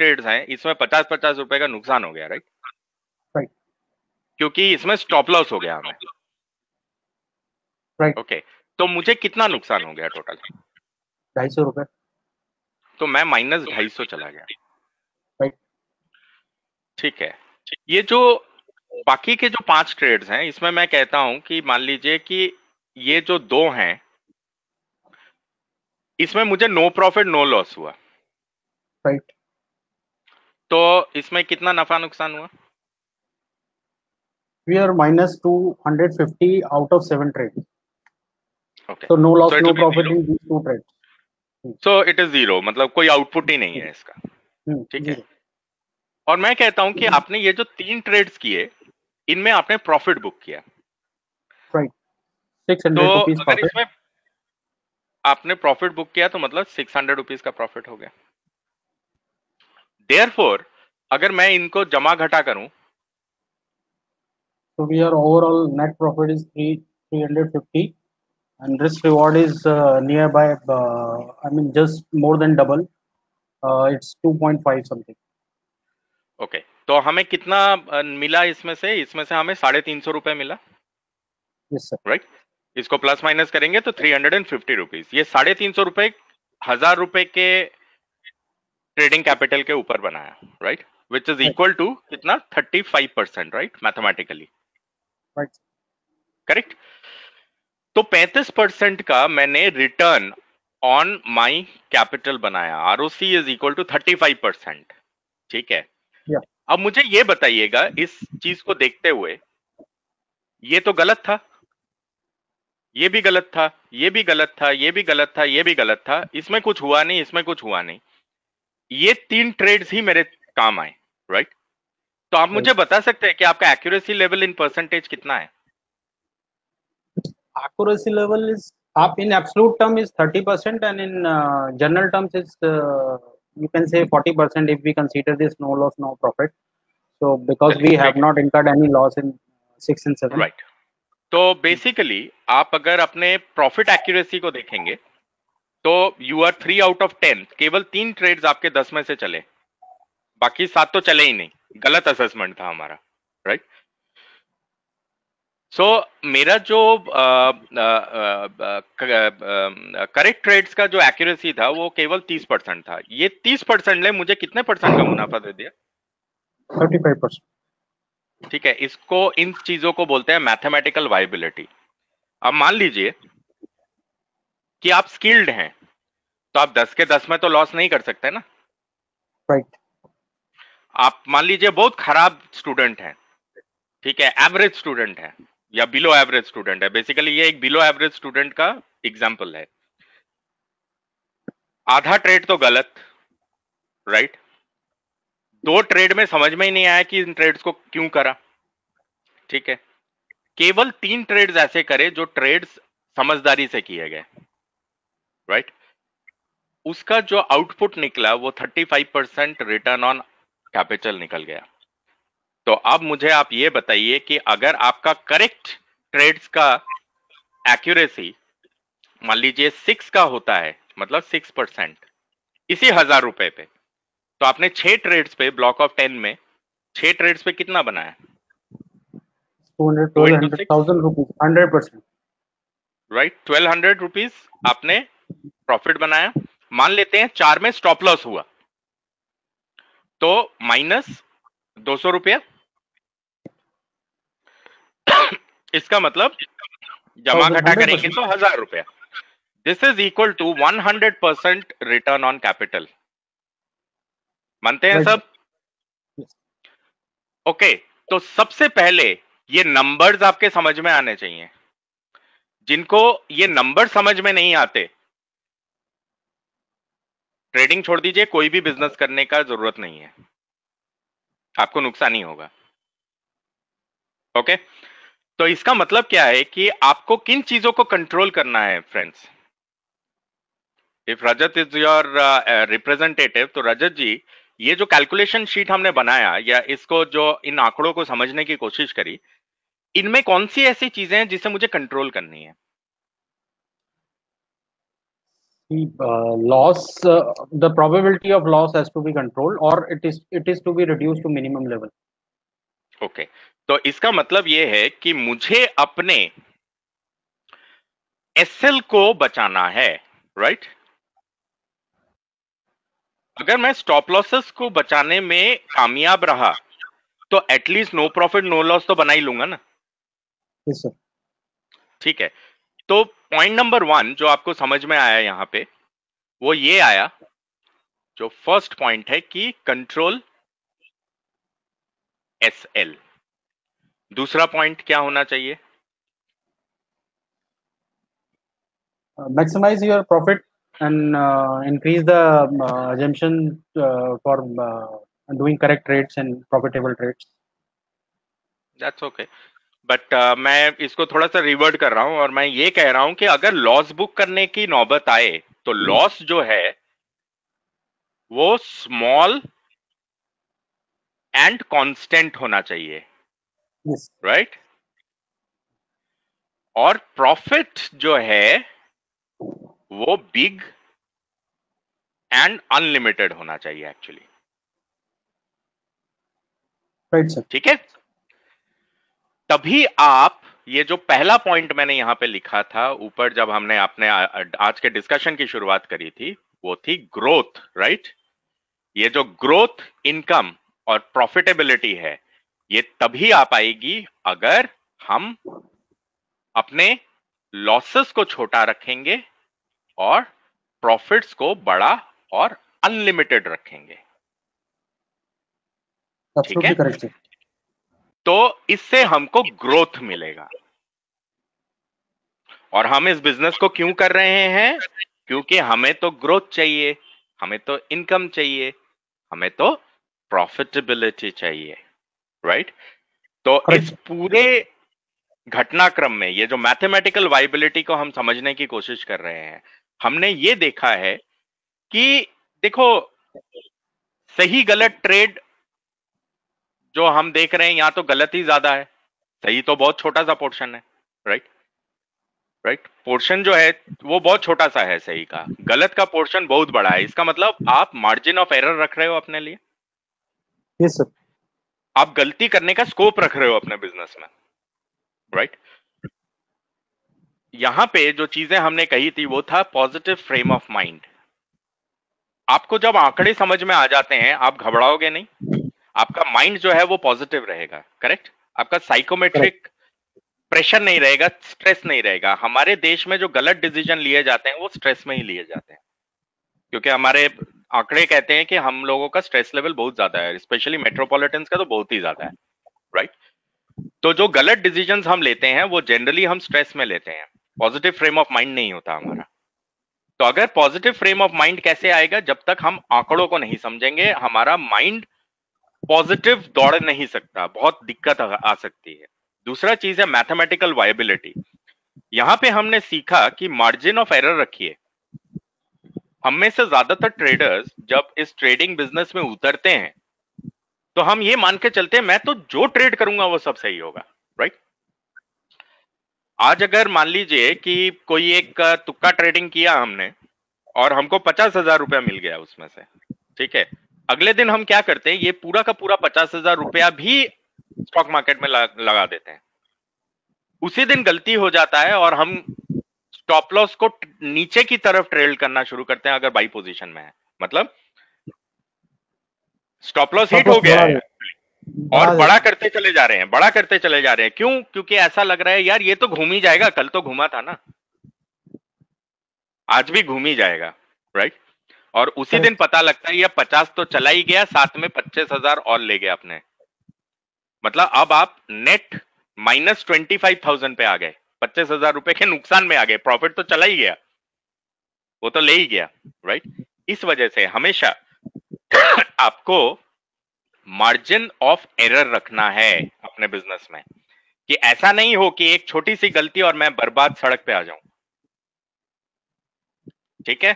Trades हैं इसमें 50-50 रुपए का नुकसान हो गया, राइट? राइट क्योंकि इसमें स्टॉप लॉस हो गया हमें। राइट। ओके, तो मुझे कितना नुकसान हो गया टोटल? 250 रुपये। तो मैं -250 चला गया। राइट ठीक है, ये जो बाकी के जो 5 ट्रेड्स हैं इसमें मैं कहता हूं कि मान लीजिए कि ये जो दो हैं इसमें मुझे नो प्रॉफिट नो लॉस हुआ, राइट। तो इसमें कितना नफा नुकसान हुआ? We are -250 out of 7 trades. Okay, So no so loss, it no will be profit zero. in these two trades. So it is zero, मतलब कोई आउटपुट ही नहीं है इसका। ठीक है, Zero. और मैं कहता हूं कि आपने ये जो 3 ट्रेड्स किए इनमें आपने प्रॉफिट बुक किया, Right. तो 600 rupees अगर profit. इसमें आपने प्रॉफिट बुक किया तो मतलब 600 रुपीज का प्रॉफिट हो गया। देयरफॉर अगर मैं इनको जमा घटा करूं So we are overall net profit is 350, and risk reward is nearby. I mean just more than double. It's 2.5 something. Okay, तो हमें कितना मिला इसमें से हमें 350 रुपए मिला, Yes sir. राइट? इसको प्लस माइनस करेंगे तो 350 रुपीज, ये 350 रुपए 1000 रुपए के ट्रेडिंग कैपिटल के ऊपर बनाया, right? Which is Right. Equal to कितना, 35%, राइट? Mathematically Right. करेक्ट। तो 35% का मैंने रिटर्न ऑन माई कैपिटल बनाया, आरओसी इज इक्वल टू 35%। ठीक है, Yeah. अब मुझे ये बताइएगा इस चीज को देखते हुए, ये तो गलत था, ये भी गलत था, ये भी गलत था, ये भी गलत था, ये भी गलत था, इसमें कुछ हुआ नहीं, इसमें कुछ हुआ नहीं, ये 3 ट्रेड्स ही मेरे काम आए, राइट? तो आप Right. मुझे बता सकते हैं कि आपका एक्यूरेसी लेवल इन परसेंटेज कितना है? Accuracy level is up in absolute term is 30%, and in general terms is you can say 40% if we consider this no loss no profit. So because we चलिए have great, not incurred any loss in 6 and 7. Right. तो basically आप अगर अपने profit accuracy को देखेंगे तो you are 3 out of 10, केवल 3 trades आपके 10 में से चले, बाकी 7 तो चले ही नहीं, गलत असेसमेंट था हमारा, राइट? सो मेरा जो करेक्ट ट्रेड्स का जो एक्यूरेसी था वो केवल 30% था, ये 30% ने मुझे कितने परसेंट का मुनाफा दे दिया? 35%. ठीक है, इसको, इन चीजों को बोलते हैं मैथमेटिकल वाइबिलिटी। अब मान लीजिए कि आप स्किल्ड हैं, तो आप 10 के 10 में तो लॉस नहीं कर सकते ना। Right. आप मान लीजिए बहुत खराब स्टूडेंट हैं, ठीक है, एवरेज स्टूडेंट है या बिलो एवरेज स्टूडेंट है, बेसिकली ये एक बिलो एवरेज स्टूडेंट का एग्जाम्पल है। आधा ट्रेड तो गलत, राइट? 2 ट्रेड में समझ में ही नहीं आया कि इन ट्रेड्स को क्यों करा, ठीक है। केवल 3 ट्रेड्स ऐसे करे जो ट्रेड्स समझदारी से किए गए, राइट? उसका जो आउटपुट निकला वो 35% रिटर्न ऑन कैपिटल निकल गया। तो अब मुझे आप ये बताइए कि अगर आपका करेक्ट ट्रेड्स का एक्यूरेसी मान लीजिए 6 का होता है, मतलब 6% इसी 1000 रुपए पे, तो आपने 6 ट्रेड्स पे, ब्लॉक ऑफ 10 में 6 ट्रेड्स पे कितना बनाया? 200, 2 इंटू 6, 1,000 rupees, 100%. राइट? 1200 रुपीज आपने प्रॉफिट बनाया। मान लेते हैं 4 में स्टॉप लॉस हुआ, तो -200 रुपया। इसका मतलब जमा 1,000, घटा करेंगे 100%. तो 1000 रुपया। This is equal to 100% return on capital. मानते हैं Right, sir. सब? Yes. ओके, तो सबसे पहले ये नंबर्स आपके समझ में आने चाहिए। जिनको ये नंबर समझ में नहीं आते, ट्रेडिंग छोड़ दीजिए, कोई भी बिजनेस करने का जरूरत नहीं है, आपको नुकसान ही होगा। ओके, तो इसका मतलब क्या है कि आपको किन चीजों को कंट्रोल करना है friends. If Rajat is your representative, तो रजत जी, ये जो कैलकुलेशन शीट हमने बनाया या इसको जो इन आंकड़ों को समझने की कोशिश करी, इनमें कौन सी ऐसी चीजें हैं जिसे मुझे कंट्रोल करनी है? loss, the probability of loss has to be controlled, or it is to be reduced to minimum level. Okay, तो इसका मतलब ये है कि मुझे अपने एसएल को बचाना है, राइट? अगर मैं स्टॉप लॉसेस को बचाने में कामयाब रहा तो at least no profit no loss तो बना ही लूंगा ना। Yes, sir. ठीक है, तो पॉइंट नंबर 1 जो आपको समझ में आया यहां पे, वो ये आया, जो फर्स्ट पॉइंट है कि कंट्रोल एसएल। दूसरा पॉइंट क्या होना चाहिए? Maximize your profit and increase the assumption for doing correct trades and profitable trades. That's okay, but मैं इसको थोड़ा सा रिवर्ट कर रहा हूं और मैं ये कह रहा हूं कि अगर लॉस बुक करने की नौबत आए तो लॉस जो है वो स्मॉल एंड कांस्टेंट होना चाहिए, Yes. राइट? और प्रॉफिट जो है वो बिग एंड अनलिमिटेड होना चाहिए एक्चुअली। Right, sir. ठीक है, तभी आप, ये जो पहला पॉइंट मैंने यहां पे लिखा था ऊपर जब हमने अपने आज के डिस्कशन की शुरुआत करी थी, वो थी ग्रोथ, राइट? ये जो ग्रोथ, इनकम और प्रॉफिटेबिलिटी है, ये तभी आ पाएगी अगर हम अपने लॉसेस को छोटा रखेंगे और प्रॉफिट्स को बड़ा और अनलिमिटेड रखेंगे। ठीक है, Absolutely correct, sir. तो इससे हमको ग्रोथ मिलेगा। और हम इस बिजनेस को क्यों कर रहे हैं? क्योंकि हमें तो ग्रोथ चाहिए, हमें तो इनकम चाहिए, हमें तो प्रॉफिटेबिलिटी चाहिए, राइट? तो Correct, इस sir. पूरे घटनाक्रम में ये जो मैथमेटिकल वाइबिलिटी को हम समझने की कोशिश कर रहे हैं, हमने ये देखा है कि देखो, सही गलत ट्रेड जो हम देख रहे हैं यहां तो गलत ही ज्यादा है, सही तो बहुत छोटा सा पोर्शन है, राइट? राइट, पोर्शन जो है वो बहुत छोटा सा है सही का, गलत का पोर्शन बहुत बड़ा है। इसका मतलब आप मार्जिन ऑफ एरर रख रहे हो अपने लिए, Yes, sir. आप गलती करने का स्कोप रख रहे हो अपने बिजनेस में, राइट? यहां पे जो चीजें हमने कही थी वो था पॉजिटिव फ्रेम ऑफ माइंड। आपको जब आंकड़े समझ में आ जाते हैं आप घबराओगे नहीं, आपका माइंड जो है वो पॉजिटिव रहेगा, करेक्ट? आपका Correct. साइकोमेट्रिक प्रेशर नहीं रहेगा, स्ट्रेस नहीं रहेगा। हमारे देश में जो गलत डिसीजन लिए जाते हैं वो स्ट्रेस में ही लिए जाते हैं, क्योंकि हमारे आंकड़े कहते हैं कि हम लोगों का स्ट्रेस लेवल बहुत ज्यादा है, स्पेशली मेट्रोपॉलिटन्स का तो बहुत ही ज्यादा है, राइट? तो जो गलत डिसीजंस हम लेते हैं वो जनरली हम स्ट्रेस में लेते हैं, पॉजिटिव फ्रेम ऑफ माइंड नहीं होता हमारा। तो अगर पॉजिटिव फ्रेम ऑफ माइंड कैसे आएगा? जब तक हम आंकड़ों को नहीं समझेंगे हमारा माइंड पॉजिटिव दौड़ नहीं सकता, बहुत दिक्कत आ सकती है। दूसरा चीज है मैथमेटिकल वायबिलिटी। यहां पे हमने सीखा कि मार्जिन ऑफ एरर रखिए। हम में से ज्यादातर ट्रेडर्स जब इस ट्रेडिंग बिजनेस में उतरते हैं तो हम ये मान के चलते हैं मैं तो जो ट्रेड करूंगा वो सब सही होगा, राइट? आज अगर मान लीजिए कि कोई एक तुक्का ट्रेडिंग किया हमने और हमको 50,000 रुपया मिल गया उसमें से, ठीक है, अगले दिन हम क्या करते हैं, ये पूरा का पूरा 50,000 रुपया भी स्टॉक मार्केट में लगा देते हैं। उसी दिन गलती हो जाता है और हम स्टॉप लॉस को नीचे की तरफ ट्रेड करना शुरू करते हैं अगर बाई पोजीशन में है, मतलब स्टॉप लॉस हिट Stop हो loss गया बढ़ा है दे, और बढ़ा बड़ा देते. करते चले जा रहे हैं, बड़ा करते चले जा रहे हैं। क्यों? क्योंकि ऐसा लग रहा है यार ये तो घूम ही जाएगा, कल तो घूमा था ना, आज भी घूम ही जाएगा, राइट? और उसी दिन Correct. पता लगता है ये 50 तो चला ही गया, साथ में 25,000 और ले गया अपने, मतलब अब आप नेट -25,000 पे आ गए, 25,000 रुपए के नुकसान में आ गए, प्रॉफिट तो चला ही गया, वो तो ले ही गया, राइट? इस वजह से हमेशा आपको मार्जिन ऑफ एरर रखना है अपने बिजनेस में, कि ऐसा नहीं हो कि एक छोटी सी गलती और मैं बर्बाद सड़क पे आ जाऊं, ठीक है?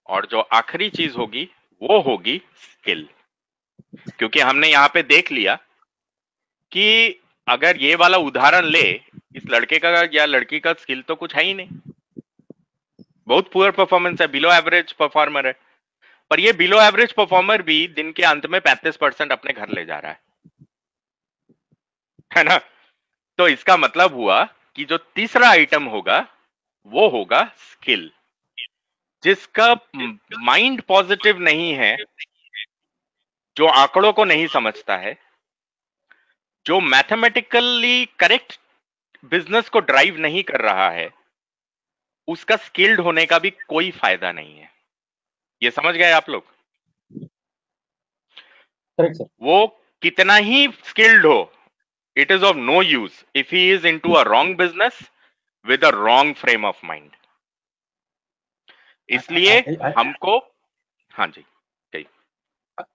और जो आखिरी चीज होगी वो होगी स्किल, क्योंकि हमने यहां पे देख लिया कि अगर ये वाला उदाहरण ले, इस लड़के का या लड़की का स्किल तो कुछ है ही नहीं, बहुत पुअर परफॉर्मेंस है, बिलो एवरेज परफॉर्मर है। पर ये बिलो एवरेज परफॉर्मर भी दिन के अंत में 35% अपने घर ले जा रहा है ना। तो इसका मतलब हुआ कि जो तीसरा आइटम होगा वो होगा स्किल। जिसका माइंड पॉजिटिव नहीं है, जो आंकड़ों को नहीं समझता है, जो मैथमेटिकली करेक्ट बिजनेस को ड्राइव नहीं कर रहा है, उसका स्किल्ड होने का भी कोई फायदा नहीं है। ये समझ गए आप लोग? Correct sir. वो कितना ही स्किल्ड हो, it is of no use if he is into a wrong business with a wrong frame of mind. इसलिए हमको, हाँ जी, कही।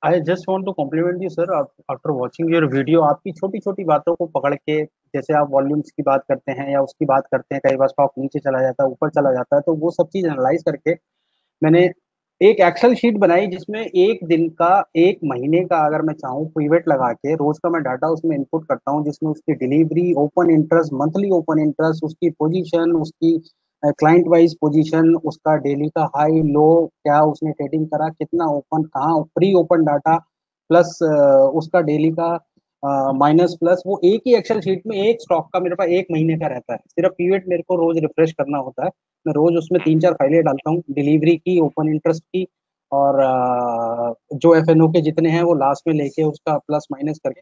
I just want to compliment you sir, after watching your video. आपकी छोटी छोटी बातों को पकड़ के, जैसे आप वॉल्यूम्स की बात करते हैं या उसकी बात करते हैं, कई बार स्टॉक नीचे चला जाता है, ऊपर चला जाता है, तो वो सब चीज एनालाइज करके मैंने एक एक्सेल शीट बनाई, जिसमें एक दिन का, एक महीने का अगर मैं चाहूँ पिवट लगा के रोज का मैं डाटा उसमें इनपुट करता हूँ, जिसमें उसकी delivery, open interest, monthly open interest, उसकी पोजीशन, उसकी क्लाइंट वाइज पोजीशन, उसका डेली का हाई लो, क्या उसने ट्रेडिंग करा, कितना ओपन, कहाँ प्री ओपन डाटा, प्लस उसका डेली का माइनस प्लस, वो एक ही एक्सेल शीट में एक स्टॉक का मेरे पास एक महीने का रहता है। सिर्फ पीवेट मेरे को रोज रिफ्रेश करना होता है। मैं रोज उसमें 3-4 फाइलें डालता हूँ, डिलीवरी की, ओपन इंटरेस्ट की, और जो एफएनओ के जितने हैं वो लास्ट में लेके उसका प्लस माइनस करके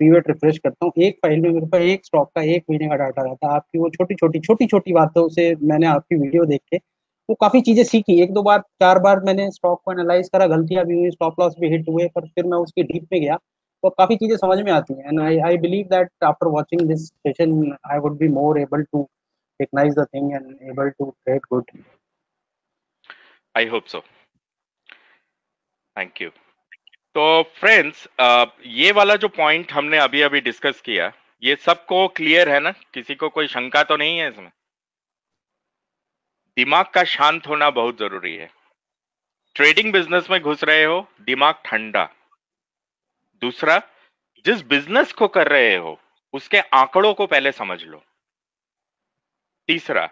पीवेट रिफ्रेश करता हूँ। एक फाइल में मेरे पास एक स्टॉक का एक महीने का डाटा रहता है। आपकी वो छोटी छोटी बातों से मैंने आपकी वीडियो देख के वो काफी चीजें सीखी। एक दो बार, 4 बार मैंने स्टॉक को एनालाइज करा, गलतियां भी हुई, स्टॉप लॉस भी हिट हुए, पर फिर मैं उसकी डीप में गया तो काफी चीजें समझ में आती हैं। And I believe that after watching this session I would be more able to recognize the thing and able to trade good. I hope so. Thank you. तो फ्रेंड्स, ये वाला जो पॉइंट हमने अभी अभी डिस्कस किया, ये सबको क्लियर है ना? किसी को कोई शंका तो नहीं है इसमें? दिमाग का शांत होना बहुत जरूरी है। ट्रेडिंग बिजनेस में घुस रहे हो, दिमाग ठंडा। दूसरा, जिस बिजनेस को कर रहे हो उसके आंकड़ों को पहले समझ लो। तीसरा,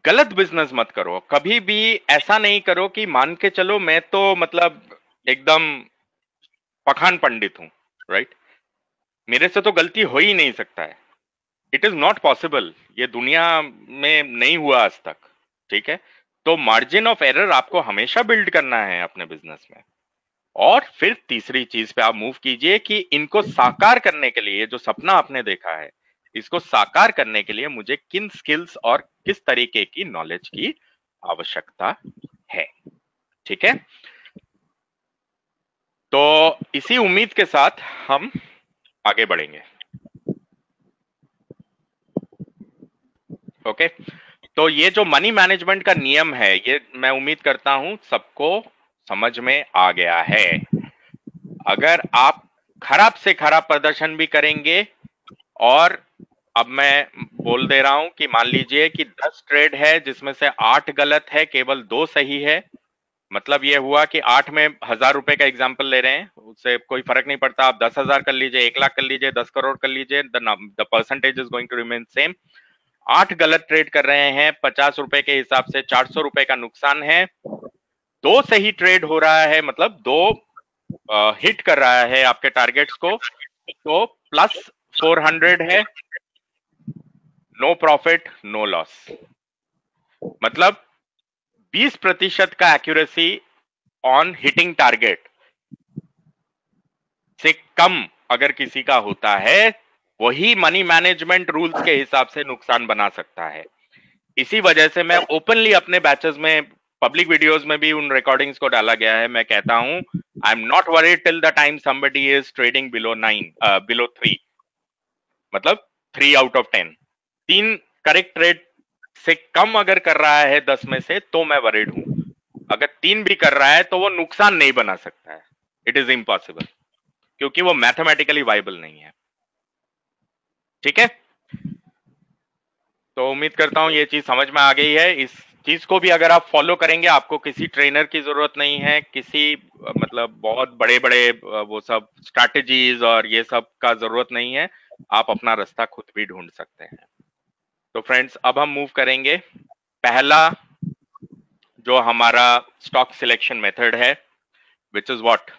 गलत बिजनेस मत करो कभी भी। ऐसा नहीं करो कि मान के चलो मैं तो मतलब एकदम पखान पंडित हूं, राइट? मेरे से तो गलती हो ही नहीं सकता है। इट इज नॉट पॉसिबल, ये दुनिया में नहीं हुआ आज तक। ठीक है? तो मार्जिन ऑफ एरर आपको हमेशा बिल्ड करना है अपने बिजनेस में। और फिर तीसरी चीज पे आप मूव कीजिए कि इनको साकार करने के लिए, जो सपना आपने देखा है, इसको साकार करने के लिए मुझे किन स्किल्स और किस तरीके की नॉलेज की आवश्यकता है। ठीक है? तो इसी उम्मीद के साथ हम आगे बढ़ेंगे। ओके? तो ये जो मनी मैनेजमेंट का नियम है, ये मैं उम्मीद करता हूं सबको समझ में आ गया है। अगर आप खराब से खराब प्रदर्शन भी करेंगे, और अब मैं बोल दे रहा हूं कि मान लीजिए कि 10 ट्रेड है जिसमें से 8 गलत है, केवल 2 सही है। मतलब ये हुआ कि 8 में 1000 रुपए का एग्जाम्पल ले रहे हैं, उससे कोई फर्क नहीं पड़ता। आप 10,000 कर लीजिए, 1 लाख कर लीजिए, 10 करोड़ कर लीजिए, the percentage is going to remain same. 8 गलत ट्रेड कर रहे हैं, 50 रुपए के हिसाब से 400 रुपए का नुकसान है। 2 सही ट्रेड हो रहा है, मतलब 2 हिट कर रहा है आपके टारगेट्स को, तो +400 है। No profit no loss. मतलब 20% का एक्यूरेसी ऑन हिटिंग टारगेट से कम अगर किसी का होता है, वही मनी मैनेजमेंट रूल्स के हिसाब से नुकसान बना सकता है। इसी वजह से मैं ओपनली अपने बैचेस में, पब्लिक वीडियोस में भी उन रिकॉर्डिंग्स को डाला गया है। मैं कहता हूं, I am not worried till the time somebody is trading below 9, below 3, मतलब 3 आउट ऑफ 10। 3 करेक्ट ट्रेड से कम अगर कर रहा है 10 में से, तो मैं वरीड हूं। अगर 3 भी कर रहा है तो वो नुकसान नहीं बना सकता है। इट इज इम्पॉसिबल, क्योंकि वो मैथमेटिकली वाइबल नहीं है। ठीक है? तो उम्मीद करता हूं ये चीज समझ में आ गई है। इस चीज को भी अगर आप फॉलो करेंगे, आपको किसी ट्रेनर की जरूरत नहीं है, किसी मतलब बहुत बड़े बड़े वो सब स्ट्रैटेजीज और ये सब का जरूरत नहीं है। आप अपना रास्ता खुद भी ढूंढ सकते हैं। तो फ्रेंड्स, अब हम मूव करेंगे पहला जो हमारा स्टॉक सिलेक्शन मेथड है, विच इज व्हाट,